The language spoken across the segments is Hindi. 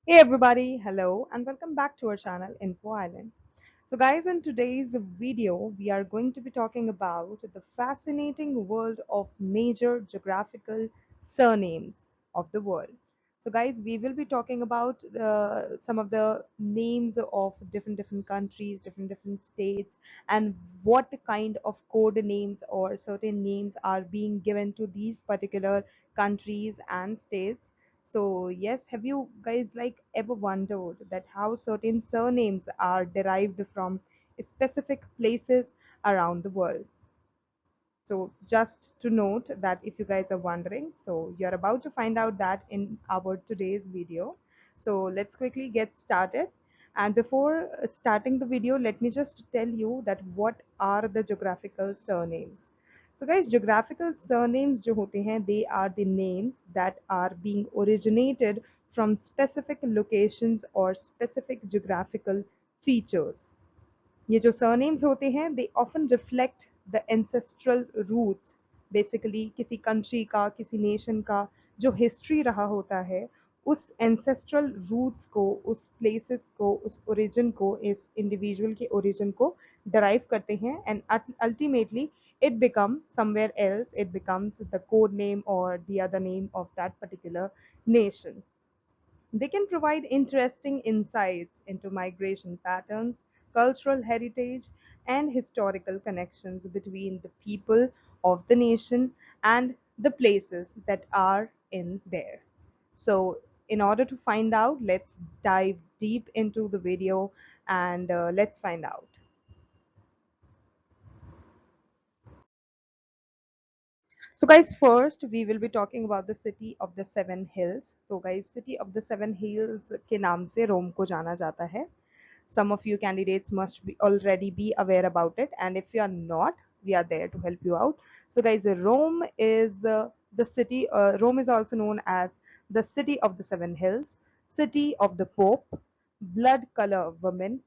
Hey everybody, hello and welcome back to our channel Info Island. So guys, in today's video, we are going to be talking about the fascinating world of major geographical surnames of the world. So guys, we will be talking about some of the names of different countries, different states, and what kind of code names or certain names are being given to these particular countries and states. So yes, have you guys like ever wondered that how certain surnames are derived from specific places around the world? So just to note that if you guys are wondering, so you're about to find out that in our today's video. So let's quickly get started. And before starting the video, let me just tell you that what are the geographical surnames. So guys, geographical surnames जो होते हैं, they are the names that are being originated from specific locations or specific geographical features. ये जो सरनेम्स होते हैं they often reflect the ancestral roots, basically किसी कंट्री का, किसी नेशन का जो हिस्ट्री रहा होता है, उस एंसेस्ट्रल रूट्स को, उस प्लेसेस को, उस ओरिजिन को, इस इंडिविजुअल के ओरिजिन को डराइव करते हैं and ultimately it becomes somewhere else, it becomes the code name or the other name of that particular nation. They can provide interesting insights into migration patterns, cultural heritage, and historical connections between the people of the nation and the places that are in there. So, in order to find out, let's dive deep into the video and let's find out. So guys, first we will be talking about the city of the seven hills. So guys, city of the seven hills के नाम से रोम को जाना जाता है. Some of you candidates must be already be aware about it, and if you are not, we are there to help you out. So guys, Rome is the city. Rome is also known as the city of the seven hills, city of the Pope, blood color women,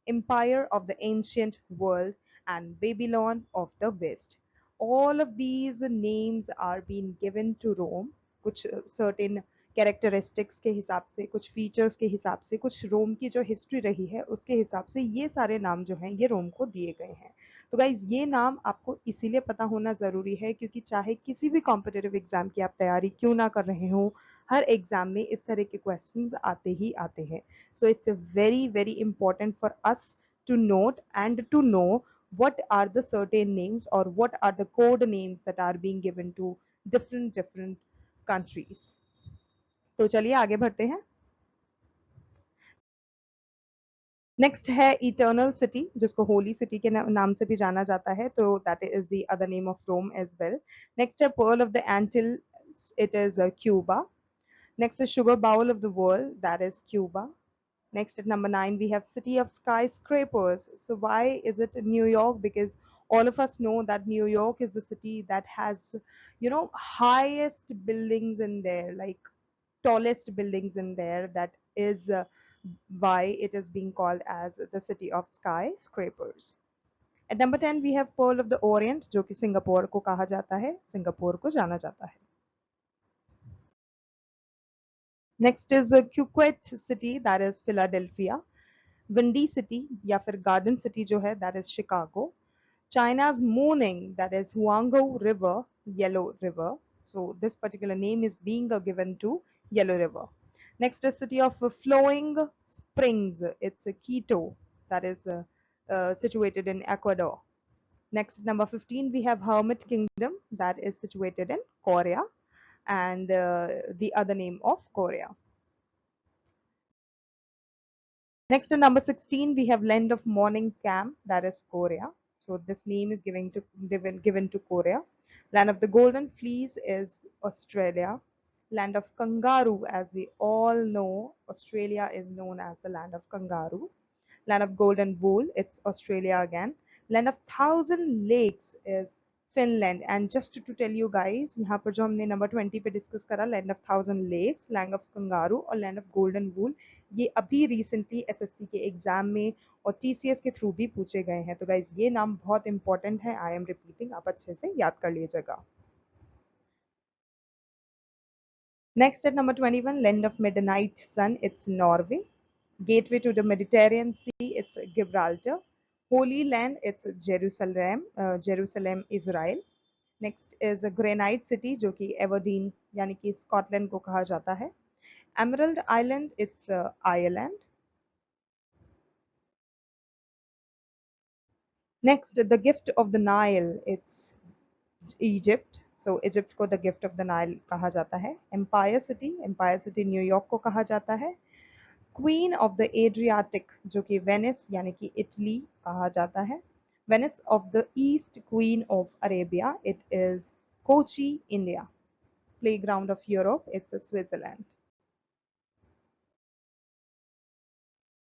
empire of the ancient world, and Babylon of the West. All of these names are being given to Rome. कुछ certain कैरेक्टरिस्टिक्स के हिसाब से, कुछ फीचर्स के हिसाब से, कुछ रोम की जो हिस्ट्री रही है उसके हिसाब से ये सारे नाम जो हैं ये रोम को दिए गए हैं. तो गाइज ये नाम आपको इसीलिए पता होना ज़रूरी है क्योंकि चाहे किसी भी कॉम्पिटिटिव एग्जाम की आप तैयारी क्यों ना कर रहे हो, हर एग्जाम में इस तरह के क्वेश्चंस आते ही आते हैं. So it's very very important for us to note and to know what are the certain names or what are the code names that are being given to different countries. तो चलिए आगे बढ़ते हैं. नेक्स्ट है इटर्नल सिटी, जिसको होली सिटी के नाम से भी जाना जाता है, तो that is the other name of Rome as well. Next है pearl of the Antilles, it is Cuba. Next is sugar bowl of the world, that is Cuba. Next at number 9 we have city of skyscrapers. So why is it New York? Because all of us know that New York is the city that has, highest buildings in there, like tallest buildings in there. That is why it is being called as the city of skyscrapers. At number 10 we have Pearl of the Orient, जो कि सिंगापुर को कहा जाता है, सिंगापुर को जाना जाता है. Next is Quequet city, that is Philadelphia. Windy city या फिर Garden city जो है, that is Chicago. China's morning, that is Huanghu River, Yellow River. So this particular name is being given to Yellow River. Next is city of Flowing Springs. It's a Quito, that is situated in Ecuador. Next, number 15, we have Hermit Kingdom, that is situated in Korea, and the other name of Korea. Next to number 16, we have Land of Morning Camp, that is Korea. So this name is given to Korea. Land of the Golden Fleece is Australia. Land of Kangaroo, as we all know, Australia is known as the land of kangaroo. Land of Golden Wool, it's Australia again. Land of Thousand Lakes is Finland. And just to tell you guys, यहाँ पर जो हमने नंबर 20 पे डिस्कस करा, land of thousand lakes, land of kangaroo और लैंड ऑफ गोल्डन वूल, ये अभी रिसेंटली एसएससी के एग्जाम में और टीसीएस के थ्रू भी पूछे गए हैं. तो गाइज ये नाम बहुत इंपॉर्टेंट है, आई एम रिपीटिंग, आप अच्छे से याद कर लीजिएगा. Next at number 21, Land of Midnight Sun, it's Norway. Gateway to the Mediterranean Sea, it's Gibraltar. Holy Land, it's Jerusalem, Israel. Next is granite city जो कि एवरडीन यानी कि स्कॉटलैंड को कहा जाता है. Emerald island, it's Ireland. Next the gift of the Nile, it's Egypt. So Egypt को the gift of the Nile कहा जाता है. एम्पायर सिटी न्यूयॉर्क को कहा जाता है. क्वीन ऑफ द एड्रियाटिक जो कि वेनिस यानी कि इटली कहा जाता है. Venice of the east, queen of Arabia, it is Kochi, India. Playground of Europe, it's Switzerland.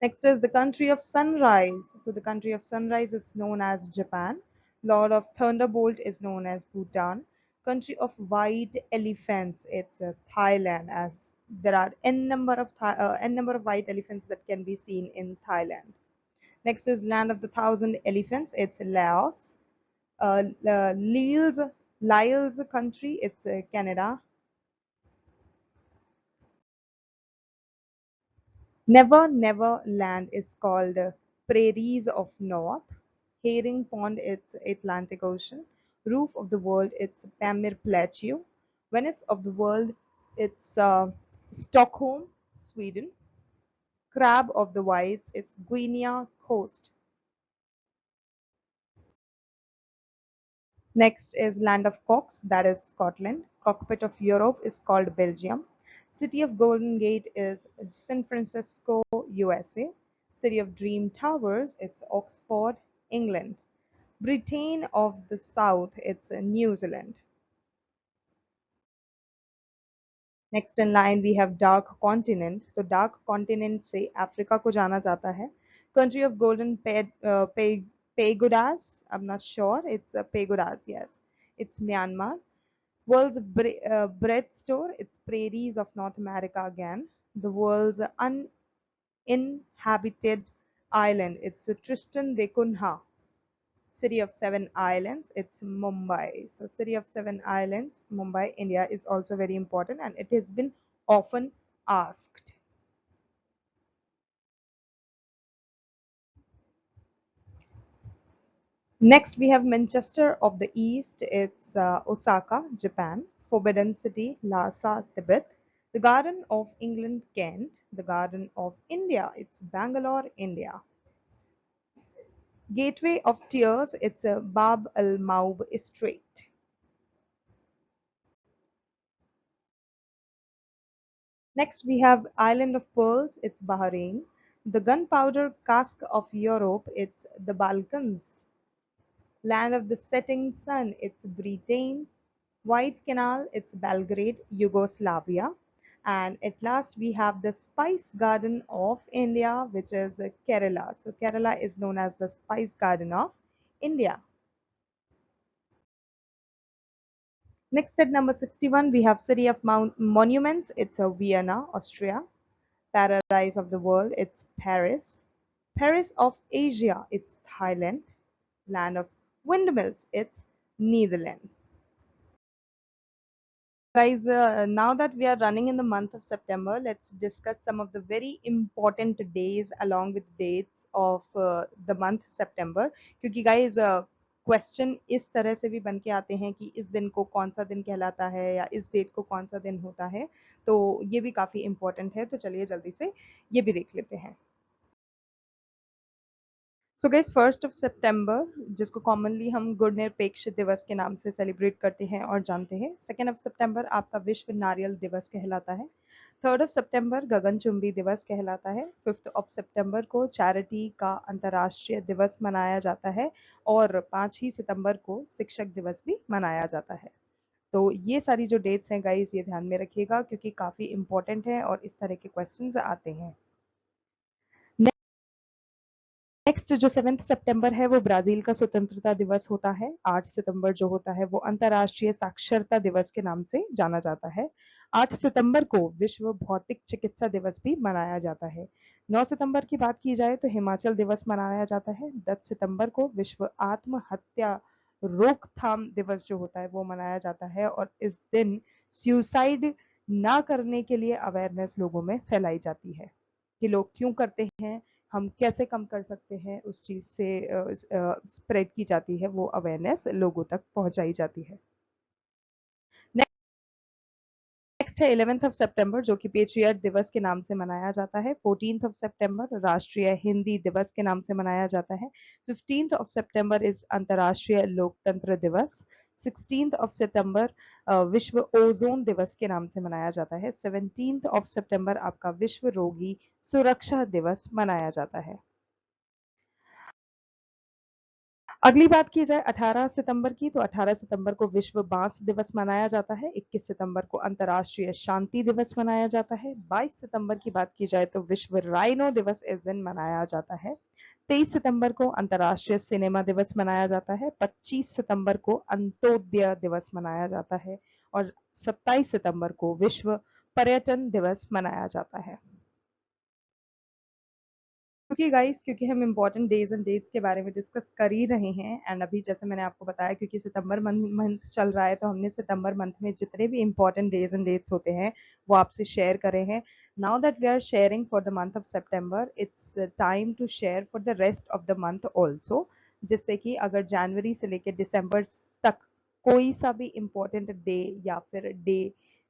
Next is the country of sunrise. So the country of sunrise is known as Japan. Lord of thunderbolt is known as Bhutan. Country of white elephants, it's Thailand, as there are n number of white elephants that can be seen in Thailand. Next is land of the thousand elephants, it's Laos. Lyle's country, it's Canada. Never Never Land is called Prairies of North. Herring Pond, it's Atlantic Ocean. Roof of the World, it's Pamir Plateau. Venice of the World, it's Stockholm, Sweden. Crab of the Whites, it's Guinea Coast. Next is Land of Cocks, that is Scotland. Cockpit of Europe is called Belgium. City of Golden Gate is San Francisco, USA. City of Dream Towers, it's Oxford, England. Britain of the South, it's New Zealand. Next in line we have dark continent. तो डार्क कॉन्टिनेंट से अफ्रीका को जाना जाता है. Country of golden pagodas, I am not sure, it's pagodas, yes, it's Myanmar. World's breadth store, it's prairies of North America again. The world's uninhabited island, it's Tristan da Cunha. City of Seven Islands, it's Mumbai. So City of Seven Islands, Mumbai, India is also very important and it has been often asked. Next, we have Manchester of the East. It's Osaka, Japan. Forbidden City, Lhasa, Tibet. The Garden of England, Kent. The Garden of India, it's Bangalore, India. Gateway of Tears, it's Bab al Maub Strait. Next, we have Island of Pearls, it's Bahrain. The gunpowder cask of Europe, it's the Balkans. Land of the setting sun, it's Britain. White Canal, it's Belgrade, Yugoslavia. And at last, we have the Spice Garden of India, which is Kerala. So, Kerala is known as the Spice Garden of India. Next, at number 61, we have City of Monuments, it's Vienna, Austria. Paradise of the world, it's Paris. Paris of Asia, it's Thailand. Land of windmills, it's Netherlands. Guys, now that we are running in the month of September, let's discuss some of the very important days along with dates of the month September. क्योंकि guys, क्वेश्चन इस तरह से भी बन के आते हैं कि इस दिन को कौन सा दिन कहलाता है या इस डेट को कौन सा दिन होता है. तो ये भी काफ़ी इम्पोर्टेंट है. तो चलिए जल्दी से ये भी देख लेते हैं. सो गाइस, 1 जिसको कॉमनली हम गुणनिरपेक्ष दिवस के नाम से सेलिब्रेट करते हैं और जानते हैं. 2 आपका विश्व नारियल दिवस कहलाता है. 3 गगनचुंबी दिवस कहलाता है. 5 को चैरिटी का अंतर्राष्ट्रीय दिवस मनाया जाता है और 5 को शिक्षक दिवस भी मनाया जाता है. तो ये सारी जो डेट्स हैं गाइस, ये ध्यान में रखिएगा क्योंकि काफ़ी इंपॉर्टेंट है और इस तरह के क्वेश्चंस आते हैं. नेक्स्ट जो 7 है वो ब्राज़ील का स्वतंत्रता दिवस होता है. 8 जो होता है वो अंतर्राष्ट्रीय साक्षरता दिवस के नाम से जाना जाता है. 8 को विश्व भौतिक चिकित्सा दिवस भी मनाया जाता है. 9 की बात की जाए तो हिमाचल दिवस मनाया जाता है. 10 को विश्व आत्महत्या रोकथाम दिवस जो होता है वो मनाया जाता है और इस दिन सुसाइड ना करने के लिए अवेयरनेस लोगों में फैलाई जाती है कि लोग क्यों करते हैं, हम कैसे कम कर सकते हैं, उस चीज़ से स्प्रेड की जाती है, वो अवेयरनेस लोगों तक पहुंचाई जाती है। नेक्स्ट है 11th ऑफ सितंबर, जो कि पेट्रियट दिवस के नाम से मनाया जाता है। 14th ऑफ सितंबर राष्ट्रीय हिंदी दिवस के नाम से मनाया जाता है। 15th ऑफ सितंबर इज अंतर्राष्ट्रीय लोकतंत्र दिवस। 16th ऑफ सितंबर विश्व ओजोन दिवस के नाम से मनाया जाता है। 17th ऑफ सितंबर आपका विश्व रोगी सुरक्षा दिवस मनाया जाता है। अगली बात की जाए 18 सितंबर की, तो 18 सितंबर को विश्व बांस दिवस मनाया जाता है। 21 सितंबर को अंतर्राष्ट्रीय शांति दिवस मनाया जाता है। 22 सितंबर की बात की जाए तो विश्व राइनो दिवस इस दिन मनाया जाता है। 23 सितंबर को अंतर्राष्ट्रीय सिनेमा दिवस मनाया जाता है। 25 सितंबर को अंत्योदय दिवस मनाया जाता है और 27 सितंबर को विश्व पर्यटन दिवस मनाया जाता है। क्योंकि हम इंपॉर्टेंट डेज एंड डेट्स के बारे में डिस्कस कर ही रहे हैं, एंड अभी जैसे मैंने आपको बताया क्योंकि सितंबर मंथ चल रहा है, तो हमने सितंबर मंथ में जितने भी इंपॉर्टेंट डेज एंड डेट्स होते हैं वो आपसे शेयर करे हैं। Now that we are sharing for the month of September, it's time to share for the rest of the month also, जिससे कि अगर जनवरी से लेकर दिसंबर तक कोई सा भी इम्पोर्टेंट डे या फिर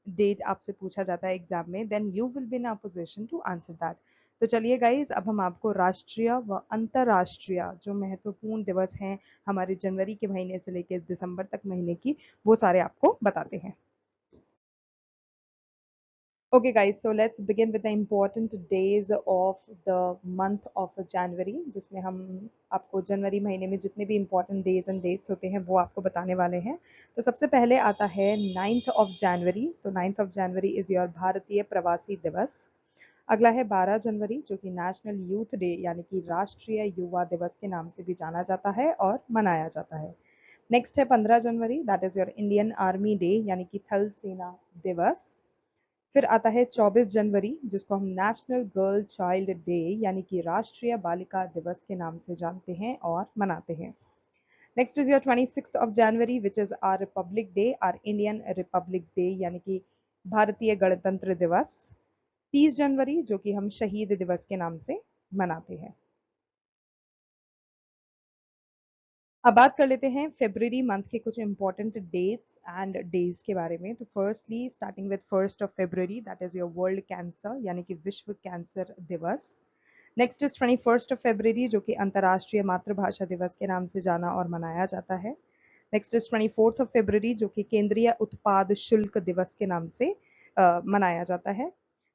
डेट आपसे पूछा जाता है एग्जाम में, then you will be in a position to answer that. तो चलिए गाइज, अब हम आपको राष्ट्रीय व अंतर्राष्ट्रीय जो महत्वपूर्ण दिवस हैं हमारे जनवरी के महीने से लेकर दिसंबर तक महीने की, वो सारे आपको बताते हैं। Okay guys, so let's begin with the important days of the month of January, जिसमें हम आपको जनवरी महीने में जितने भी important days and dates होते हैं वो आपको बताने वाले हैं। तो सबसे पहले आता है 9th of January। तो 9th of January is your भारतीय प्रवासी दिवस। अगला है 12 जनवरी, जो कि नेशनल यूथ डे यानी कि राष्ट्रीय युवा दिवस के नाम से भी जाना जाता है और मनाया जाता है। नेक्स्ट है 15 जनवरी, that is your Indian army day यानी कि थल सेना दिवस। फिर आता है 24 जनवरी, जिसको हम नेशनल गर्ल चाइल्ड डे यानी कि राष्ट्रीय बालिका दिवस के नाम से जानते हैं और मनाते हैं। Next is your 26th of January which is our republic day, our Indian republic day यानी कि भारतीय गणतंत्र दिवस। 30 जनवरी, जो कि हम शहीद दिवस के नाम से मनाते हैं। अब बात कर लेते हैं फेब्रुवरी मंथ के कुछ इंपॉर्टेंट डेट्स एंड डेज के बारे में। तो firstly starting with 1st of February, that is your world cancer यानी कि विश्व कैंसर दिवस। Next is 21st of February, जो कि अंतर्राष्ट्रीय मातृभाषा दिवस के नाम से जाना और मनाया जाता है। Next is 24th of February, जो कि केंद्रीय उत्पाद शुल्क दिवस के नाम से मनाया जाता है।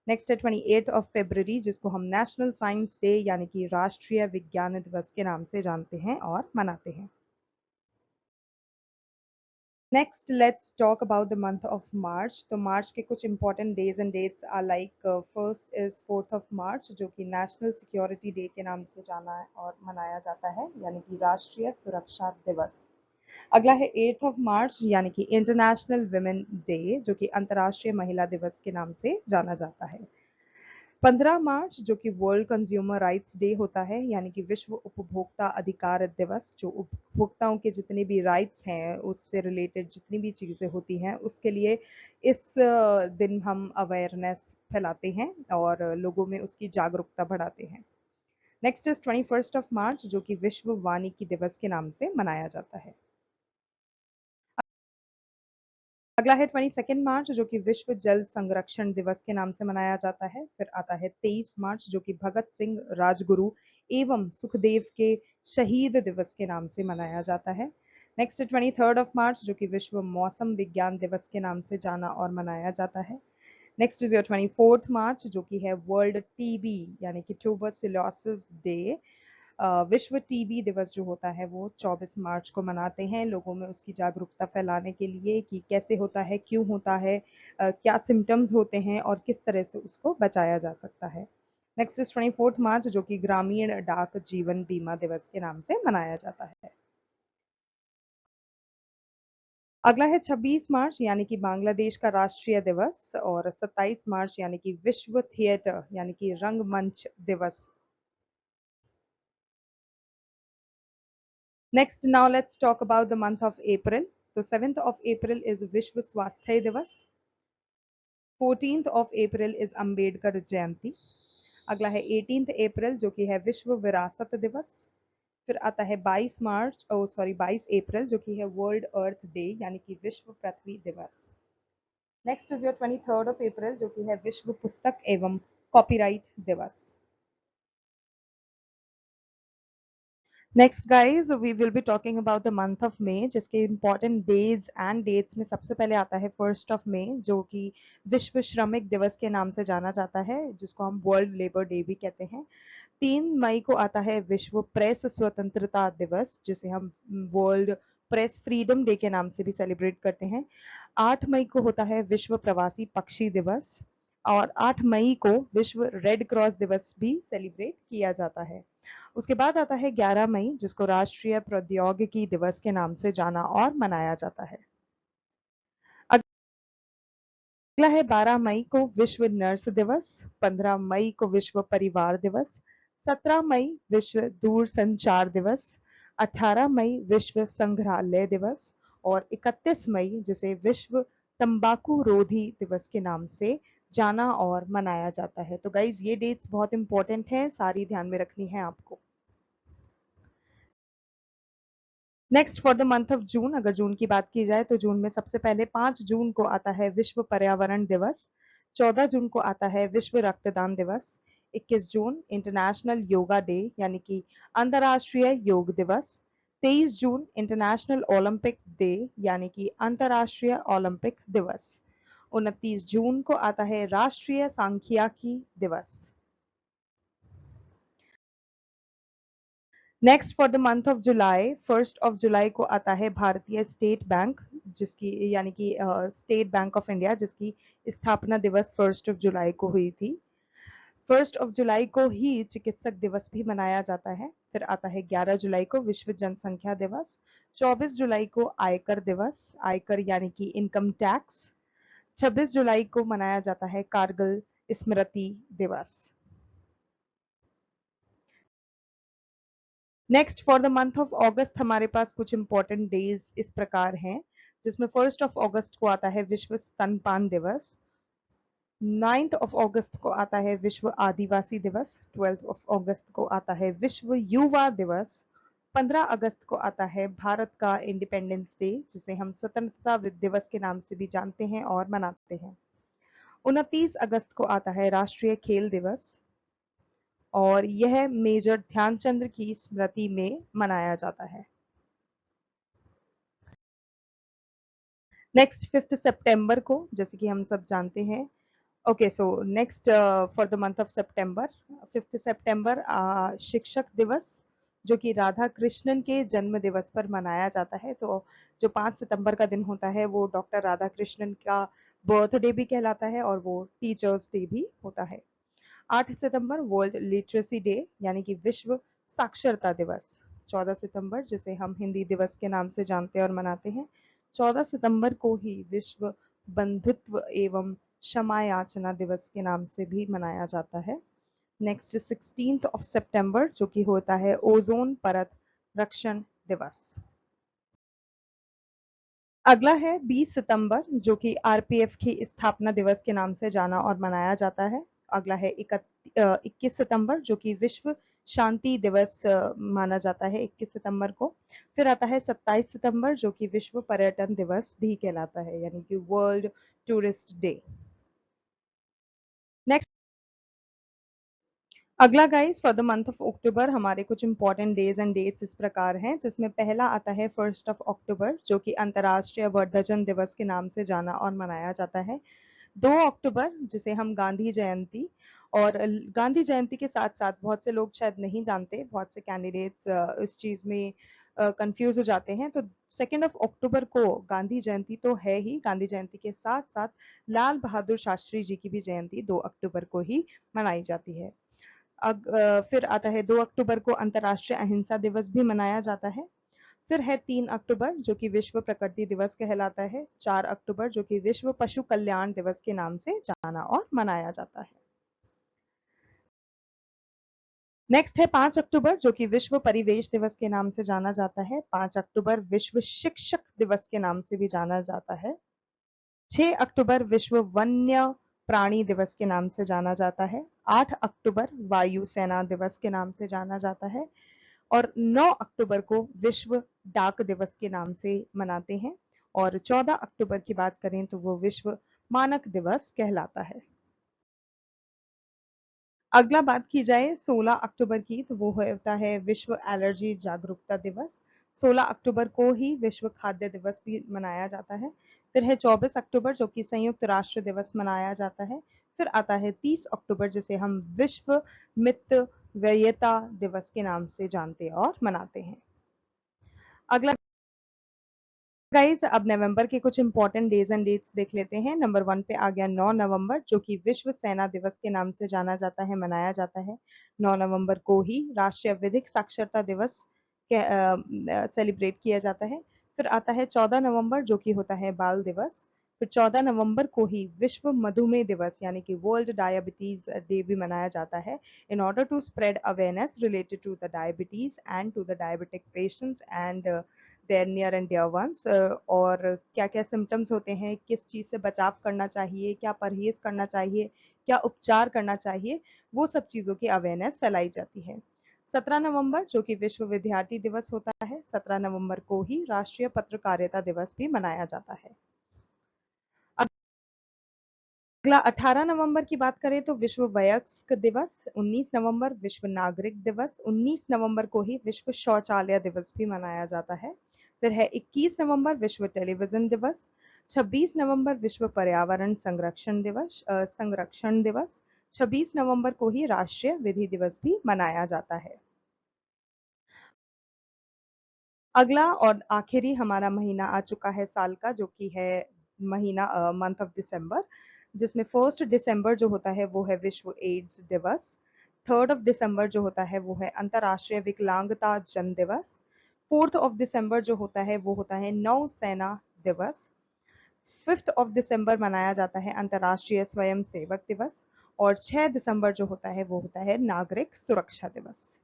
नेक्स्ट है 28th ऑफ फेब्रुवरी, जिसको हम नेशनल साइंस डे यानी कि राष्ट्रीय विज्ञान दिवस के नाम से जानते हैं और मनाते हैं। Next let's talk about the month of March. तो मार्च के कुछ important days and dates are like, first is 4th of March, जो कि नेशनल सिक्योरिटी डे के नाम से जाना और मनाया जाता है यानी कि राष्ट्रीय सुरक्षा दिवस। अगला है 8th ऑफ मार्च यानी कि इंटरनेशनल वुमेन डे, जो कि अंतर्राष्ट्रीय महिला दिवस के नाम से जाना जाता है। 15 मार्च, जो कि वर्ल्ड कंज्यूमर राइट्स डे होता है यानी कि विश्व उपभोक्ता अधिकार दिवस, जो उपभोक्ताओं के जितने भी राइट्स हैं उससे रिलेटेड जितनी भी चीज़ें होती हैं उसके लिए इस दिन हम अवेयरनेस फैलाते हैं और लोगों में उसकी जागरूकता बढ़ाते हैं। Next is 21st of March, जो कि विश्व वानिकी दिवस के नाम से मनाया जाता है। अगला है 22 मार्च, जो कि विश्व जल संरक्षण दिवस के नाम से मनाया जाता है। फिर आता है 23 मार्च, जो कि भगत सिंह राजगुरु एवं सुखदेव के शहीद दिवस के नाम से मनाया जाता है। नेक्स्ट 23rd ऑफ मार्च, जो कि विश्व मौसम विज्ञान दिवस के नाम से जाना और मनाया जाता है। नेक्स्ट इज योर 24th मार्च, जो कि है वर्ल्ड टीबी यानी कि ट्यूबरकुलोसिस डे। विश्व टीबी दिवस जो होता है वो 24 मार्च को मनाते हैं लोगों में उसकी जागरूकता फैलाने के लिए कि कैसे होता है, क्यों होता है, क्या सिम्टम्स होते हैं और किस तरह से उसको बचाया जा सकता है। नेक्स्ट इज 24th मार्च, जो कि ग्रामीण डाक जीवन बीमा दिवस के नाम से मनाया जाता है। अगला है 26 मार्च यानी कि बांग्लादेश का राष्ट्रीय दिवस, और 27 मार्च यानी कि विश्व थिएटर यानी कि रंगमंच दिवस। Next, now let's talk about the month of April. तो 7th of April is विश्व स्वास्थ्य दिवस। 14th of April is Ambedkar Jayanti. अगला है 18th अप्रैल जो कि है विश्व विरासत दिवस। फिर आता है 22 अप्रैल जो कि है वर्ल्ड अर्थ डे यानी कि विश्व पृथ्वी दिवस। Next is your 23rd of April जो कि है विश्व पुस्तक एवं कॉपीराइट दिवस। Next guys we will be talking about the month of May, जिसके इंपॉर्टेंट डेज एंड डेट्स में सबसे पहले आता है 1 मई जो कि विश्व श्रमिक दिवस के नाम से जाना जाता है, जिसको हम वर्ल्ड लेबर डे भी कहते हैं। 3 मई को आता है विश्व प्रेस स्वतंत्रता दिवस, जिसे हम वर्ल्ड प्रेस फ्रीडम डे के नाम से भी सेलिब्रेट करते हैं। 8 मई को होता है विश्व प्रवासी पक्षी दिवस, और 8 मई को विश्व रेड क्रॉस दिवस भी सेलिब्रेट किया जाता है। उसके बाद आता है 11 मई, जिसको राष्ट्रीय प्रौद्योगिकी दिवस के नाम से जाना और मनाया जाता है। अगला है 12 मई को विश्व नर्स दिवस, 15 मई को विश्व परिवार दिवस, 17 मई विश्व दूरसंचार दिवस, 18 मई विश्व संग्रहालय दिवस, और 31 मई जिसे विश्व तंबाकू रोधी दिवस के नाम से जाना और मनाया जाता है। तो गाइज ये डेट्स बहुत इंपॉर्टेंट हैं, सारी ध्यान में रखनी है आपको। Next for the month of June, अगर जून की बात की जाए तो जून में सबसे पहले 5 जून को आता है विश्व पर्यावरण दिवस, 14 जून को आता है विश्व रक्तदान दिवस, 21 जून इंटरनेशनल योगा डे यानी कि अंतर्राष्ट्रीय योग दिवस, 23 जून इंटरनेशनल ओलंपिक डे यानी कि अंतर्राष्ट्रीय ओलंपिक दिवस, 29 जून को आता है राष्ट्रीय सांख्यिकी दिवस। Next for the month of July, 1 जुलाई को आता है भारतीय स्टेट बैंक, जिसकी यानी कि स्टेट बैंक ऑफ इंडिया, जिसकी स्थापना दिवस 1 जुलाई को हुई थी। 1 जुलाई को ही चिकित्सक दिवस भी मनाया जाता है। फिर आता है 11 जुलाई को विश्व जनसंख्या दिवस, 24 जुलाई को आयकर दिवस, आयकर यानी कि इनकम टैक्स, 26 जुलाई को मनाया जाता है कारगिल स्मृति दिवस। Next for the month of अगस्त हमारे पास कुछ इंपॉर्टेंट डेज इस प्रकार हैं, जिसमें 1 अगस्त को आता है विश्व स्तनपान दिवस, 9 अगस्त को आता है विश्व आदिवासी दिवस, 12 अगस्त को आता है विश्व युवा दिवस, 15 अगस्त को आता है भारत का इंडिपेंडेंस डे, जिसे हम स्वतंत्रता दिवस के नाम से भी जानते हैं और मनाते हैं। 29 अगस्त को आता है राष्ट्रीय खेल दिवस, और यह मेजर ध्यानचंद्र की स्मृति में मनाया जाता है। नेक्स्ट 5 सितंबर को, जैसे कि हम सब जानते हैं, okay so next for the month of सितंबर, 5 सितंबर शिक्षक दिवस, जो कि राधा कृष्णन के जन्म दिवस पर मनाया जाता है। तो जो 5 सितंबर का दिन होता है वो डॉक्टर राधा कृष्णन का बर्थडे भी कहलाता है, और वो टीचर्स डे भी होता है। 8 सितंबर वर्ल्ड लिटरेसी डे यानी कि विश्व साक्षरता दिवस, 14 सितंबर जिसे हम हिंदी दिवस के नाम से जानते और मनाते हैं, 14 सितंबर को ही विश्व बंधुत्व एवं क्षमा याचना दिवस के नाम से भी मनाया जाता है। नेक्स्ट 16 सितंबर जो कि होता है ओजोन परत रक्षण दिवस। अगला है 20 सितंबर जो कि आरपीएफ की स्थापना दिवस के नाम से जाना और मनाया जाता है। अगला है 21 सितंबर जो कि विश्व शांति दिवस माना जाता है 21 सितंबर को। फिर आता है 27 सितंबर जो कि विश्व पर्यटन दिवस भी कहलाता है यानी कि वर्ल्ड टूरिस्ट डे। नेक्स्ट अगला guys for the month of October हमारे कुछ इंपॉर्टेंट डेज एंड डेट्स इस प्रकार हैं, जिसमें पहला आता है 1 अक्टूबर जो कि अंतर्राष्ट्रीय वर्धजन दिवस के नाम से जाना और मनाया जाता है। 2 अक्टूबर जिसे हम गांधी जयंती, और गांधी जयंती के साथ साथ बहुत से लोग शायद नहीं जानते, बहुत से कैंडिडेट्स इस चीज में कंफ्यूज हो जाते हैं। तो 2 अक्टूबर को गांधी जयंती तो है ही, गांधी जयंती के साथ साथ लाल बहादुर शास्त्री जी की भी जयंती 2 अक्टूबर को ही मनाई जाती है। फिर आता है 2 अक्टूबर को अंतर्राष्ट्रीय अहिंसा दिवस भी मनाया जाता है। फिर है 3 अक्टूबर जो कि विश्व प्रकृति दिवस कहलाता है। 4 अक्टूबर जो कि विश्व पशु कल्याण दिवस के नाम से जाना और मनाया जाता है। नेक्स्ट है 5 अक्टूबर जो कि विश्व परिवेश दिवस के नाम से जाना जाता है। 5 अक्टूबर विश्व शिक्षक दिवस के नाम से भी जाना जाता है। 6 अक्टूबर विश्व वन्य प्राणी दिवस के नाम से जाना जाता है। 8 अक्टूबर वायु सेना दिवस के नाम से जाना जाता है और 9 अक्टूबर को विश्व डाक दिवस के नाम से मनाते हैं और 14 अक्टूबर की बात करें तो वो विश्व मानक दिवस कहलाता है। अगला बात की जाए 16 अक्टूबर की तो वो होता है विश्व एलर्जी जागरूकता दिवस। 16 अक्टूबर को ही विश्व खाद्य दिवस भी मनाया जाता है। फिर है 24 अक्टूबर जो कि संयुक्त राष्ट्र दिवस मनाया जाता है। फिर आता है 30 अक्टूबर जिसे हम विश्व मितव्ययिता दिवस के नाम से जानते और मनाते हैं। अगला गाइस अब नवंबर के कुछ इंपॉर्टेंट डेज एंड डेट्स देख लेते हैं। नंबर 1 पे आ गया 9 नवंबर जो कि विश्व सेना दिवस के नाम से जाना जाता है, मनाया जाता है। 9 नवंबर को ही राष्ट्रीय विधिक साक्षरता दिवस सेलिब्रेट किया जाता है। फिर आता है 14 नवंबर जो कि होता है बाल दिवस। फिर 14 नवंबर को ही विश्व मधुमेह दिवस यानी कि वर्ल्ड डायबिटीज डे भी मनाया जाता है in order to spread awareness related to the diabetes and to the diabetic patients and their near and dear ones और क्या क्या सिम्टम्स होते हैं, किस चीज़ से बचाव करना चाहिए, क्या परहेज करना चाहिए, क्या उपचार करना चाहिए, वो सब चीज़ों की अवेयरनेस फैलाई जाती है। 17 नवंबर जो कि विश्व विद्यार्थी दिवस होता है, 17 नवंबर को ही राष्ट्रीय पत्रकारिता दिवस भी मनाया जाता है। अगला 18 नवंबर की बात करें तो विश्व वयस्क दिवस, 19 नवंबर विश्व नागरिक दिवस, 19 नवंबर को ही विश्व शौचालय दिवस भी मनाया जाता है। फिर है 21 नवंबर विश्व टेलीविजन दिवस, 26 नवंबर विश्व पर्यावरण संरक्षण दिवस, 26 नवंबर को ही राष्ट्रीय विधि दिवस भी मनाया जाता है। अगला और आखिरी हमारा महीना आ चुका है साल का जो कि है महीना मंथ ऑफ दिसंबर, जिसमें 1 दिसंबर जो होता है वो है विश्व एड्स दिवस। 3 दिसंबर जो होता है वो है अंतर्राष्ट्रीय विकलांगता जन दिवस। 4 दिसंबर जो होता है वो होता है नौसेना दिवस। 5 दिसंबर मनाया जाता है अंतर्राष्ट्रीय स्वयं सेवक दिवस और 6 दिसंबर जो होता है वो होता है नागरिक सुरक्षा दिवस।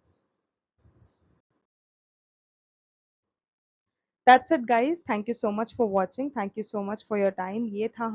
That's it guys. Thank you so much for watching. Thank you so much for your time. ये था